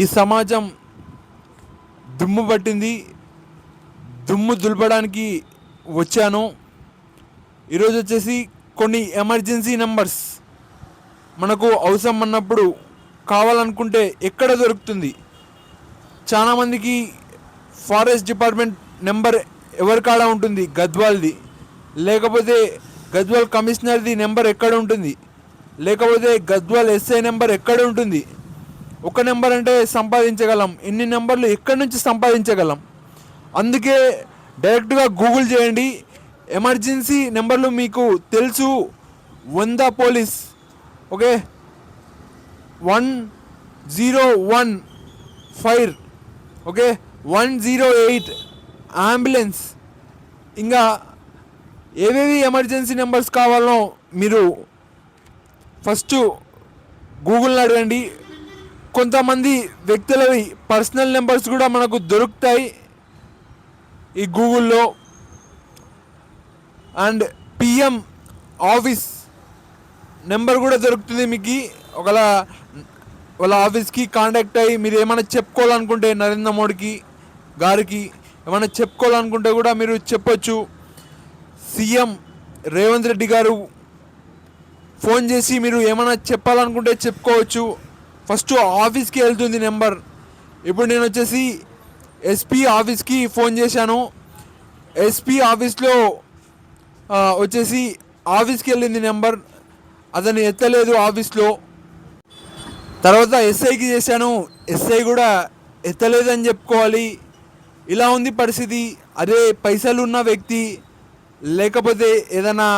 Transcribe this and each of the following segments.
ఈ సమాజం దుమ్ము పట్టింది, దుమ్ము దులపడానికి వచ్చాను. ఈరోజు వచ్చేసి కొన్ని ఎమర్జెన్సీ నెంబర్స్ మనకు అవసరం అన్నప్పుడు కావాలనుకుంటే ఎక్కడ దొరుకుతుంది. చాలామందికి ఫారెస్ట్ డిపార్ట్మెంట్ నెంబర్ ఎవరి కాడ ఉంటుంది, గద్వాల్ది. లేకపోతే గద్వాల్ కమిషనర్ది నెంబర్ ఎక్కడ ఉంటుంది, లేకపోతే గద్వాల్ ఎస్ఐ నెంబర్ ఎక్కడ ఉంటుంది. ఒక నెంబర్ అంటే సంపాదించగలం, ఇన్ని నెంబర్లు ఎక్కడి నుంచి సంపాదించగలం. అందుకే డైరెక్ట్గా గూగుల్ చేయండి. ఎమర్జెన్సీ నెంబర్లు మీకు తెలుసు. 100 police, okay, 101 fire, okay, 108 ambulance. ఇంకా ఏవేవి ఎమర్జెన్సీ నెంబర్స్ కావాలో మీరు ఫస్ట్ గూగుల్ని అడగండి. కొంతమంది వ్యక్తులవి పర్సనల్ నెంబర్స్ కూడా మనకు దొరుకుతాయి ఈ గూగుల్లో. అండ్ పిఎం ఆఫీస్ నెంబర్ కూడా దొరుకుతుంది మీకు. ఒకవేళ వాళ్ళ ఆఫీస్కి కాంటాక్ట్ అయ్యి మీరు ఏమైనా చెప్పుకోవాలనుకుంటే, నరేంద్ర మోడీకి గారికి ఏమైనా చెప్పుకోవాలనుకుంటే కూడా మీరు చెప్పొచ్చు. సీఎం రేవంత్ రెడ్డి గారు ఫోన్ చేసి మీరు ఏమైనా చెప్పాలనుకుంటే చెప్పుకోవచ్చు. ఫస్ట్ ఆఫీస్కి వెళ్తుంది నెంబర్. ఇప్పుడు నేను వచ్చేసి ఎస్పీ ఆఫీస్కి ఫోన్ చేశాను. ఎస్పీ ఆఫీస్లో వచ్చేసి ఆఫీస్కి వెళ్ళింది నెంబర్, అతను ఎత్తలేదు ఆఫీస్లో. తర్వాత ఎస్ఐకి చేశాను, ఎస్ఐ కూడా ఎత్తలేదని చెప్పుకోవాలి. ఇలా ఉంది పరిస్థితి. అదే పైసలు ఉన్న వ్యక్తి, లేకపోతే ఏదైనా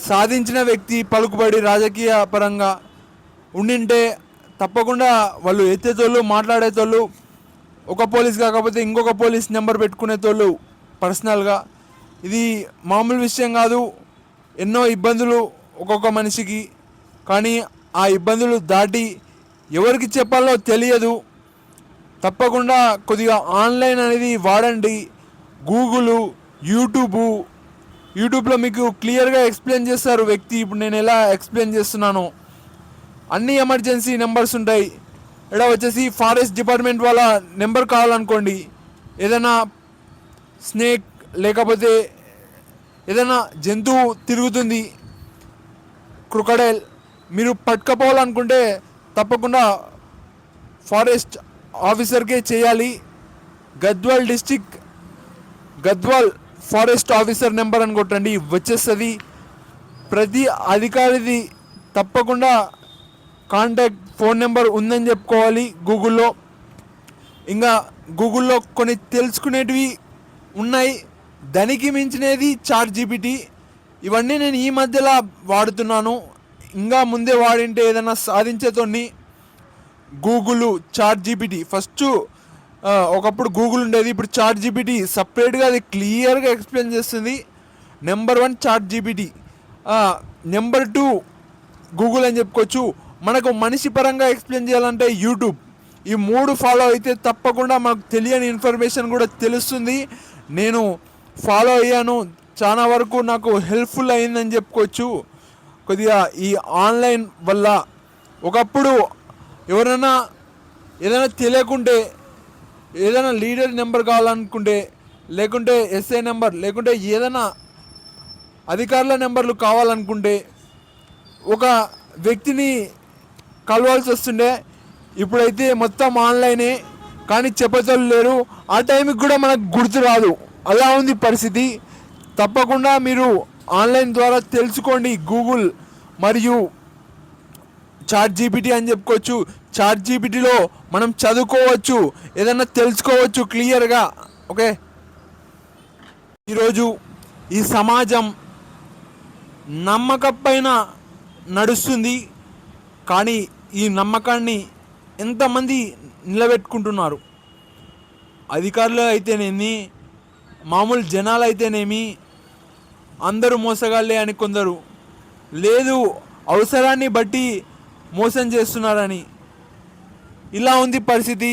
సాధించిన వ్యక్తి, పలుకుబడి రాజకీయ పరంగా ఉండింటే తప్పకుండా వాళ్ళు ఎత్తేతోళ్ళు, మాట్లాడేతోళ్ళు. ఒక పోలీస్ కాకపోతే ఇంకొక పోలీస్ నెంబర్ పెట్టుకునేతోళ్ళు పర్సనల్గా. ఇది మామూలు విషయం కాదు. ఎన్నో ఇబ్బందులు ఒక్కొక్క మనిషికి, కానీ ఆ ఇబ్బందులు దాటి ఎవరికి చెప్పాలో తెలియదు. తప్పకుండా కొద్దిగా ఆన్లైన్ అనేది వాడండి. గూగులు, యూట్యూబ్లో మీకు క్లియర్గా ఎక్స్ప్లెయిన్ చేస్తారు వ్యక్తి. ఇప్పుడు నేను ఎలా ఎక్స్ప్లెయిన్ చేస్తున్నానో అన్ని ఎమర్జెన్సీ నెంబర్స్ ఉంటాయి. ఇక్కడ వచ్చేసి ఫారెస్ట్ డిపార్ట్మెంట్ వాళ్ళ నెంబర్ కావాలనుకోండి, ఏదైనా స్నేక్ లేకపోతే ఏదైనా జంతువు తిరుగుతుంది, క్రొకడైల్, మీరు పట్టుకపోవాలనుకుంటే తప్పకుండా ఫారెస్ట్ ఆఫీసర్కే చేయాలి. గద్వాల్ ఫారెస్ట్ ఆఫీసర్ నెంబర్ అని కొట్టండి, వచ్చేస్తుంది. ప్రతి అధికారిది తప్పకుండా కాంటాక్ట్ ఫోన్ నెంబర్ ఉందని చెప్పుకోవాలి గూగుల్లో. ఇంకా గూగుల్లో కొన్ని తెలుసుకునేటివి ఉన్నాయి, దానికి మించినది చాట్ జీపీటీ. ఇవన్నీ నేను ఈ మధ్యలో వాడుతున్నాను. ఇంకా ముందే వాడింటే ఏదైనా సాధించేతోని. Google, chat GPT. ఫస్ట్ ఒకప్పుడు గూగుల్ ఉండేది, ఇప్పుడు చాట్ జీపీటీ సపరేట్గా అది క్లియర్గా ఎక్స్ప్లెయిన్ చేస్తుంది. Number 1 chat GPT, number 2 Google అని చెప్పుకోవచ్చు. మనకు మనిషి పరంగా ఎక్స్ప్లెయిన్ చేయాలంటే యూట్యూబ్. ఈ 3 ఫాలో అయితే తప్పకుండా మనకు తెలియని ఇన్ఫర్మేషన్ కూడా తెలుస్తుంది. నేను ఫాలో అయ్యాను, చాలా వరకు నాకు హెల్ప్ఫుల్ అయిందని చెప్పుకోవచ్చు. కొద్దిగా ఈ ఆన్లైన్ వల్ల ఒకప్పుడు ఎవరైనా ఏదైనా తెలియకుంటే, ఏదైనా లీడర్ నెంబర్ కావాలనుకుంటే, లేకుంటే ఎస్ఐ నెంబర్, లేకుంటే ఏదైనా అధికారుల నెంబర్లు కావాలనుకుంటే ఒక వ్యక్తిని కలవాల్సి వస్తుండే. ఇప్పుడైతే మొత్తం ఆన్లైనే, కానీ చెప్పేటోళ్ళు లేరు. ఆ టైంకి కూడా మనకు గుర్తు రాదు. అలా ఉంది పరిస్థితి. తప్పకుండా మీరు ఆన్లైన్ ద్వారా తెలుసుకోండి. గూగుల్ మరియు చాట్ జీపీటీ అని చెప్పుకోవచ్చు. చాట్ జీపీటీలో మనం చదువుకోవచ్చు, ఏదైనా తెలుసుకోవచ్చు క్లియర్గా. ఓకే, ఈరోజు ఈ సమాజం నమ్మకం పైన నడుస్తుంది, కానీ ఈ నమ్మకాన్ని ఎంతమంది నిలబెట్టుకుంటున్నారు? అధికారులు అయితేనేమి, మామూలు జనాలు అయితేనేమి, అందరూ మోసగాళ్ళే అని కొందరు, లేదు అవసరాన్ని బట్టి మోసం చేస్తున్నారని. ఇలా ఉంది పరిస్థితి.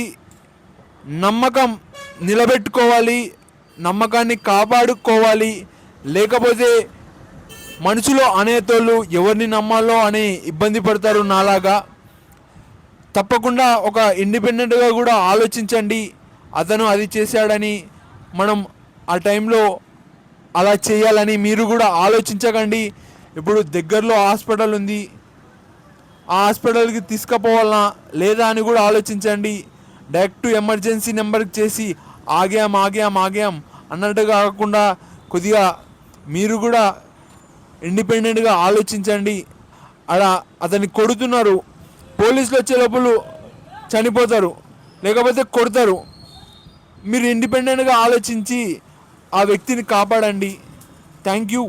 నమ్మకం నిలబెట్టుకోవాలి, నమ్మకాన్ని కాపాడుకోవాలి. లేకపోతే మనుషులు అనేతోళ్ళు ఎవరిని నమ్మాలో అని ఇబ్బంది పడతారు నాలాగా. తప్పకుండా ఒక ఇండిపెండెంట్గా కూడా ఆలోచించండి. అతను అది చేశాడని మనం ఆ టైంలో అలా చేయాలని మీరు కూడా ఆలోచించకండి. ఇప్పుడు దగ్గరలో హాస్పిటల్ ఉంది, ఆ హాస్పిటల్కి తీసుకుపోవాలనా లేదా అని కూడా ఆలోచించండి. డైరెక్ట్ ఎమర్జెన్సీ నెంబర్కి చేసి ఆగాం ఆగాం ఆగాం అన్నట్టు కాకుండా కొద్దిగా మీరు కూడా ఇండిపెండెంట్గా ఆలోచించండి. అలా అతన్ని కొడుతున్నారు, పోలీసులు వచ్చే లోపల చనిపోతారు లేకపోతే కొడతారు. మీరు ఇండిపెండెంట్గా ఆలోచించి ఆ వ్యక్తిని కాపాడండి. Thank you.